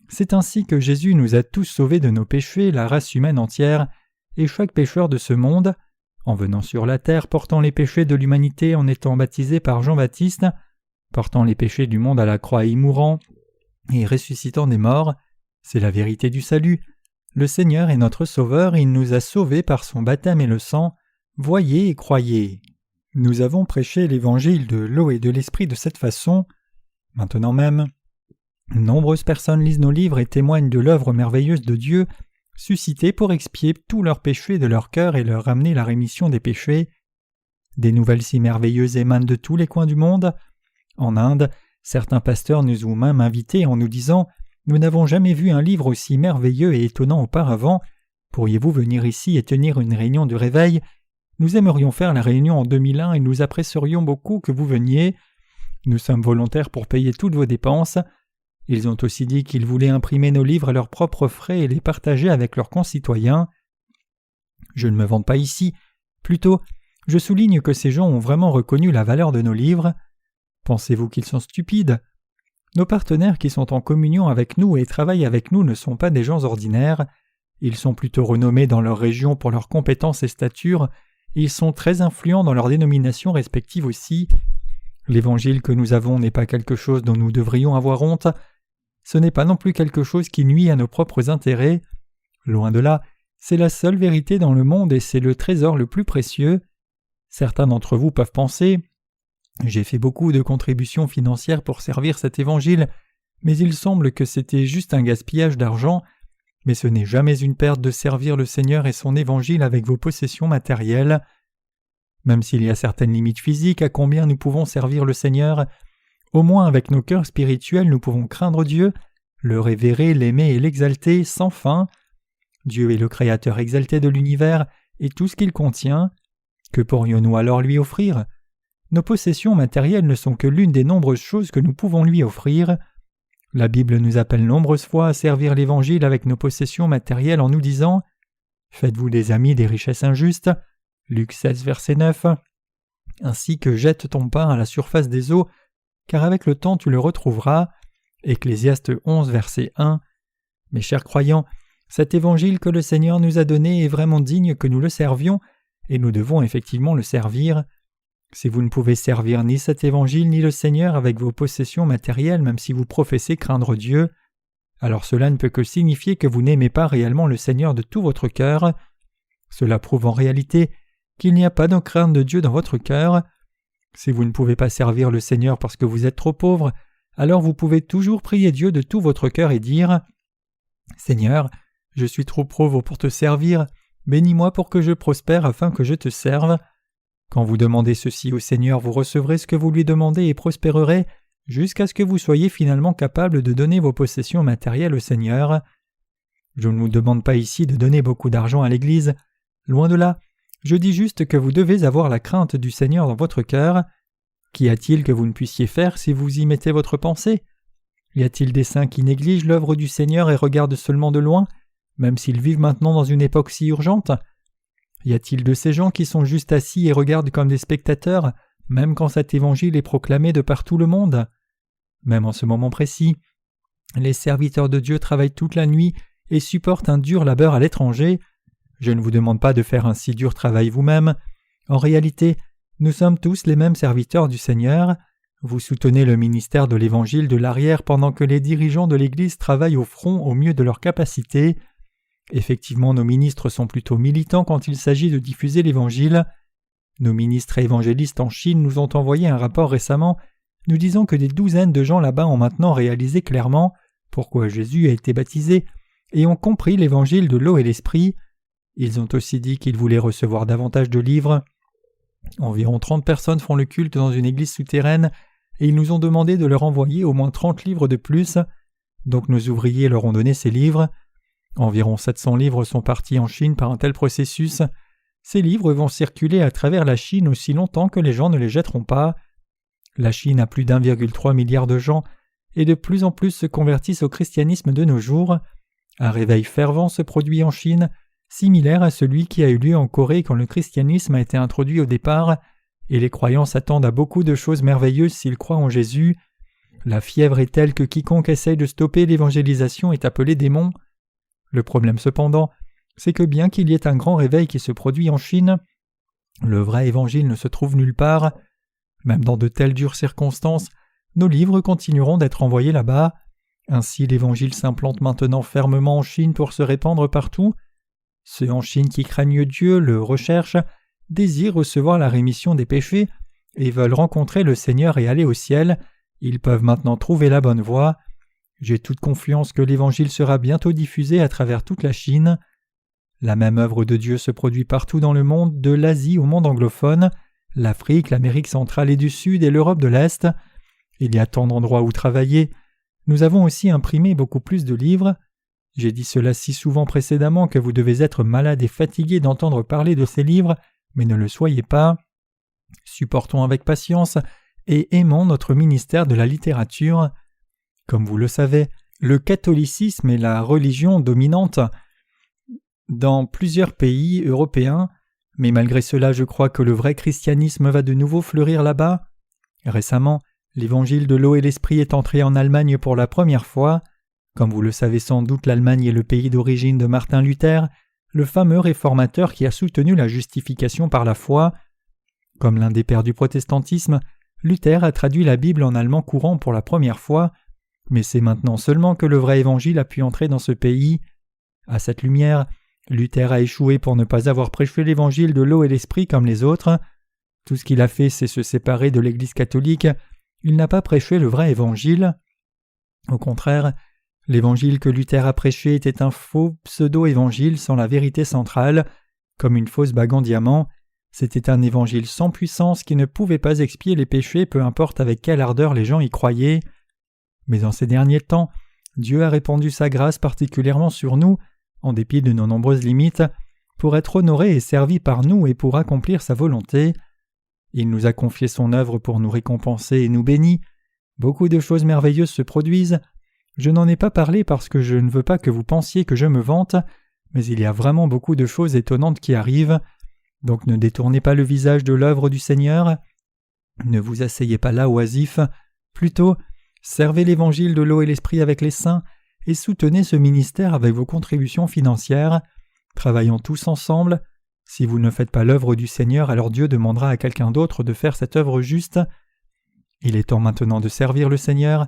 Speaker 1: C'est ainsi que Jésus nous a tous sauvés de nos péchés, la race humaine entière, et chaque pécheur de ce monde, en venant sur la terre, portant les péchés de l'humanité en étant baptisé par Jean-Baptiste, portant les péchés du monde à la croix et y mourant, et ressuscitant des morts. C'est la vérité du salut. Le Seigneur est notre Sauveur, il nous a sauvés par son baptême et le sang. Voyez et croyez. Nous avons prêché l'évangile de l'eau et de l'esprit de cette façon. Maintenant même, nombreuses personnes lisent nos livres et témoignent de l'œuvre merveilleuse de Dieu, suscitée pour expier tous leurs péchés de leur cœur et leur ramener la rémission des péchés. Des nouvelles si merveilleuses émanent de tous les coins du monde. En Inde, certains pasteurs nous ont même invités en nous disant « Nous n'avons jamais vu un livre aussi merveilleux et étonnant auparavant. Pourriez-vous venir ici et tenir une réunion de réveil ? Nous aimerions faire la réunion en 2001 et nous apprécierions beaucoup que vous veniez. Nous sommes volontaires pour payer toutes vos dépenses. » Ils ont aussi dit qu'ils voulaient imprimer nos livres à leurs propres frais et les partager avec leurs concitoyens. Je ne me vante pas ici. Plutôt, je souligne que ces gens ont vraiment reconnu la valeur de nos livres. Pensez-vous qu'ils sont stupides ? Nos partenaires qui sont en communion avec nous et travaillent avec nous ne sont pas des gens ordinaires. Ils sont plutôt renommés dans leur région pour leurs compétences et stature. Ils sont très influents dans leurs dénominations respectives aussi. L'évangile que nous avons n'est pas quelque chose dont nous devrions avoir honte. Ce n'est pas non plus quelque chose qui nuit à nos propres intérêts. Loin de là, c'est la seule vérité dans le monde et c'est le trésor le plus précieux. Certains d'entre vous peuvent penser « J'ai fait beaucoup de contributions financières pour servir cet évangile, mais il semble que c'était juste un gaspillage d'argent. » Mais ce n'est jamais une perte de servir le Seigneur et son évangile avec vos possessions matérielles. Même s'il y a certaines limites physiques à combien nous pouvons servir le Seigneur, au moins avec nos cœurs spirituels nous pouvons craindre Dieu, le révérer, l'aimer et l'exalter sans fin. Dieu est le Créateur exalté de l'univers et tout ce qu'il contient. Que pourrions-nous alors lui offrir ? Nos possessions matérielles ne sont que l'une des nombreuses choses que nous pouvons lui offrir. La Bible nous appelle nombreuses fois à servir l'Évangile avec nos possessions matérielles en nous disant « Faites-vous des amis des richesses injustes » Luc 16, verset 9 « Ainsi que jette ton pain à la surface des eaux, car avec le temps tu le retrouveras. » Ecclésiaste 11, verset 1. Mes chers croyants, cet Évangile que le Seigneur nous a donné est vraiment digne que nous le servions, et nous devons effectivement le servir. Si vous ne pouvez servir ni cet Évangile ni le Seigneur avec vos possessions matérielles, même si vous professez craindre Dieu, alors cela ne peut que signifier que vous n'aimez pas réellement le Seigneur de tout votre cœur. Cela prouve en réalité qu'il n'y a pas de crainte de Dieu dans votre cœur. Si vous ne pouvez pas servir le Seigneur parce que vous êtes trop pauvre, alors vous pouvez toujours prier Dieu de tout votre cœur et dire « Seigneur, je suis trop pauvre pour te servir, bénis-moi pour que je prospère afin que je te serve. » Quand vous demandez ceci au Seigneur, vous recevrez ce que vous lui demandez et prospérerez jusqu'à ce que vous soyez finalement capable de donner vos possessions matérielles au Seigneur. Je ne vous demande pas ici de donner beaucoup d'argent à l'Église. Loin de là, je dis juste que vous devez avoir la crainte du Seigneur dans votre cœur. Qu'y a-t-il que vous ne puissiez faire si vous y mettez votre pensée ? Y a-t-il des saints qui négligent l'œuvre du Seigneur et regardent seulement de loin, même s'ils vivent maintenant dans une époque si urgente ? Y a-t-il de ces gens qui sont juste assis et regardent comme des spectateurs, même quand cet évangile est proclamé de par tout le monde ? Même en ce moment précis, les serviteurs de Dieu travaillent toute la nuit et supportent un dur labeur à l'étranger. Je ne vous demande pas de faire un si dur travail vous-même. En réalité, nous sommes tous les mêmes serviteurs du Seigneur. Vous soutenez le ministère de l'Évangile de l'arrière pendant que les dirigeants de l'Église travaillent au front au mieux de leur capacité. Effectivement, nos ministres sont plutôt militants quand il s'agit de diffuser l'Évangile. Nos ministres et évangélistes en Chine nous ont envoyé un rapport récemment nous disant que des douzaines de gens là-bas ont maintenant réalisé clairement pourquoi Jésus a été baptisé et ont compris l'Évangile de l'eau et l'Esprit. Ils ont aussi dit qu'ils voulaient recevoir davantage de livres. Environ 30 personnes font le culte dans une église souterraine et ils nous ont demandé de leur envoyer au moins 30 livres de plus. Donc nos ouvriers leur ont donné ces livres. Environ 700 livres sont partis en Chine par un tel processus. Ces livres vont circuler à travers la Chine aussi longtemps que les gens ne les jetteront pas. La Chine a plus d'1,3 milliard de gens et de plus en plus se convertissent au christianisme de nos jours. Un réveil fervent se produit en Chine, similaire à celui qui a eu lieu en Corée quand le christianisme a été introduit au départ, et les croyants s'attendent à beaucoup de choses merveilleuses s'ils croient en Jésus. La fièvre est telle que quiconque essaye de stopper l'évangélisation est appelé démon. Le problème cependant, c'est que bien qu'il y ait un grand réveil qui se produit en Chine, le vrai évangile ne se trouve nulle part. Même dans de telles dures circonstances, nos livres continueront d'être envoyés là-bas. Ainsi l'évangile s'implante maintenant fermement en Chine pour se répandre partout. Ceux en Chine qui craignent Dieu, le recherchent, désirent recevoir la rémission des péchés et veulent rencontrer le Seigneur et aller au ciel. Ils peuvent maintenant trouver la bonne voie. J'ai toute confiance que l'Évangile sera bientôt diffusé à travers toute la Chine. La même œuvre de Dieu se produit partout dans le monde, de l'Asie au monde anglophone. l'Afrique, l'Amérique centrale et du Sud et l'Europe de l'Est. Il y a tant d'endroits où travailler. Nous avons aussi imprimé beaucoup plus de livres. J'ai dit cela si souvent précédemment que vous devez être malade et fatigué d'entendre parler de ces livres, mais ne le soyez pas. Supportons avec patience et aimons notre ministère de la littérature. Comme vous le savez, le catholicisme est la religion dominante dans plusieurs pays européens, mais malgré cela je crois que le vrai christianisme va de nouveau fleurir là-bas. Récemment, l'évangile de l'eau et l'esprit est entré en Allemagne pour la première fois. Comme vous le savez sans doute, l'Allemagne est le pays d'origine de Martin Luther, le fameux réformateur qui a soutenu la justification par la foi. Comme l'un des pères du protestantisme, Luther a traduit la Bible en allemand courant pour la première fois, mais c'est maintenant seulement que le vrai évangile a pu entrer dans ce pays. À cette lumière, Luther a échoué pour ne pas avoir prêché l'évangile de l'eau et l'esprit comme les autres. Tout ce qu'il a fait, c'est se séparer de l'Église catholique. Il n'a pas prêché le vrai évangile. Au contraire, l'évangile que Luther a prêché était un faux pseudo-évangile sans la vérité centrale, comme une fausse bague en diamant. C'était un évangile sans puissance qui ne pouvait pas expier les péchés, peu importe avec quelle ardeur les gens y croyaient. Mais en ces derniers temps, Dieu a répandu sa grâce particulièrement sur nous, en dépit de nos nombreuses limites, pour être honoré et servi par nous et pour accomplir sa volonté. Il nous a confié son œuvre pour nous récompenser et nous bénit. Beaucoup de choses merveilleuses se produisent. Je n'en ai pas parlé parce que je ne veux pas que vous pensiez que je me vante, mais il y a vraiment beaucoup de choses étonnantes qui arrivent. Donc ne détournez pas le visage de l'œuvre du Seigneur. Ne vous asseyez pas là oisif. Plutôt, servez l'évangile de l'eau et l'esprit avec les saints et soutenez ce ministère avec vos contributions financières. Travaillons tous ensemble. Si vous ne faites pas l'œuvre du Seigneur, alors Dieu demandera à quelqu'un d'autre de faire cette œuvre juste. Il est temps maintenant de servir le Seigneur.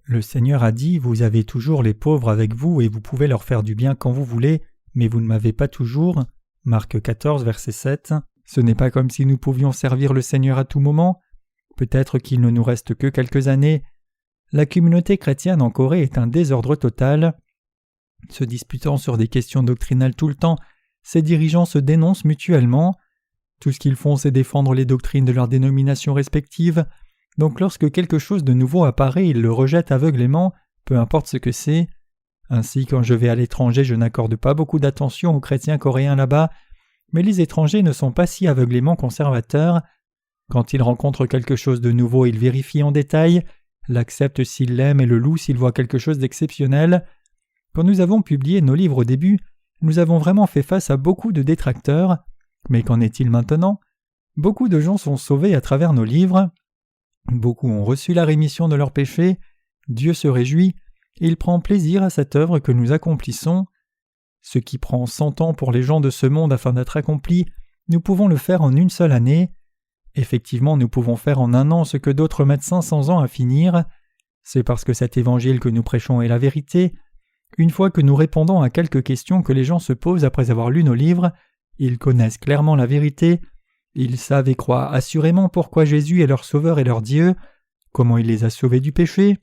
Speaker 1: Le Seigneur a dit « Vous avez toujours les pauvres avec vous et vous pouvez leur faire du bien quand vous voulez, mais vous ne m'avez pas toujours. » Marc 14, verset 7. Ce n'est pas comme si nous pouvions servir le Seigneur à tout moment. Peut-être qu'il ne nous reste que quelques années. La communauté chrétienne en Corée est un désordre total. Se disputant sur des questions doctrinales tout le temps, ces dirigeants se dénoncent mutuellement. Tout ce qu'ils font, c'est défendre les doctrines de leurs dénominations respectives. Donc lorsque quelque chose de nouveau apparaît, ils le rejettent aveuglément, peu importe ce que c'est. Ainsi, quand je vais à l'étranger, je n'accorde pas beaucoup d'attention aux chrétiens coréens là-bas, mais les étrangers ne sont pas si aveuglément conservateurs. Quand ils rencontrent quelque chose de nouveau, ils vérifient en détail, l'acceptent s'ils l'aiment et le louent s'ils voient quelque chose d'exceptionnel. Quand nous avons publié nos livres au début, nous avons vraiment fait face à beaucoup de détracteurs. Mais qu'en est-il maintenant? Beaucoup de gens sont sauvés à travers nos livres. Beaucoup ont reçu la rémission de leurs péchés. Dieu se réjouit. Il prend plaisir à cette œuvre que nous accomplissons. Ce qui prend 100 ans pour les gens de ce monde afin d'être accompli, nous pouvons le faire en une seule année. Effectivement, nous pouvons faire en un an ce que d'autres mettent 500 ans à finir. C'est parce que cet évangile que nous prêchons est la vérité. Une fois que nous répondons à quelques questions que les gens se posent après avoir lu nos livres, ils connaissent clairement la vérité. Ils savent et croient assurément pourquoi Jésus est leur Sauveur et leur Dieu, comment il les a sauvés du péché,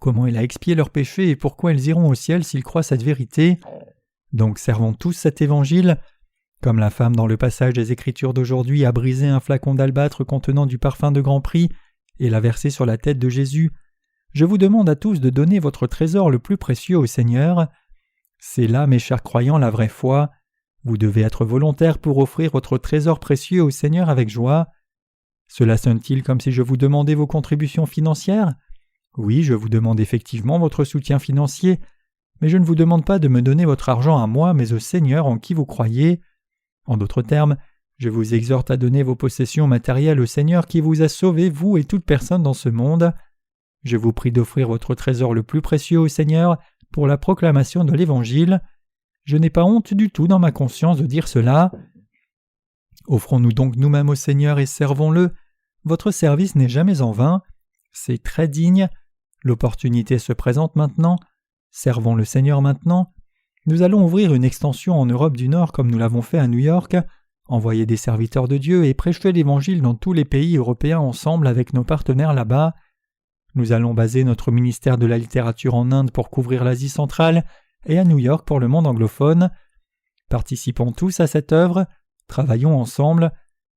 Speaker 1: comment il a expié leurs péchés et pourquoi ils iront au ciel s'ils croient cette vérité. Donc servons tous cet évangile. Comme la femme dans le passage des Écritures d'aujourd'hui a brisé un flacon d'albâtre contenant du parfum de grand prix et l'a versé sur la tête de Jésus, je vous demande à tous de donner votre trésor le plus précieux au Seigneur. C'est là, mes chers croyants, la vraie foi. Vous devez être volontaire pour offrir votre trésor précieux au Seigneur avec joie. Cela sonne-t-il comme si je vous demandais vos contributions financières? Oui, je vous demande effectivement votre soutien financier, mais je ne vous demande pas de me donner votre argent à moi, mais au Seigneur en qui vous croyez. En d'autres termes, je vous exhorte à donner vos possessions matérielles au Seigneur qui vous a sauvés, vous et toute personne dans ce monde. Je vous prie d'offrir votre trésor le plus précieux au Seigneur pour la proclamation de l'Évangile. Je n'ai pas honte du tout dans ma conscience de dire cela. Offrons-nous donc nous-mêmes au Seigneur et servons-le. Votre service n'est jamais en vain. C'est très digne. L'opportunité se présente maintenant. Servons le Seigneur maintenant. Nous allons ouvrir une extension en Europe du Nord comme nous l'avons fait à New York, envoyer des serviteurs de Dieu et prêcher l'Évangile dans tous les pays européens ensemble avec nos partenaires là-bas. Nous allons baser notre ministère de la littérature en Inde pour couvrir l'Asie centrale et à New York pour le monde anglophone. Participons tous à cette œuvre, travaillons ensemble.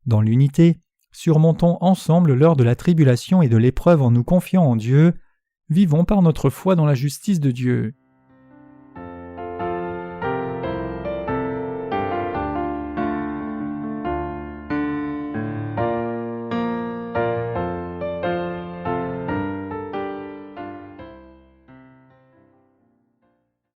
Speaker 1: Dans l'unité, surmontons ensemble l'heure de la tribulation et de l'épreuve en nous confiant en Dieu. Vivons par notre foi dans la justice de Dieu.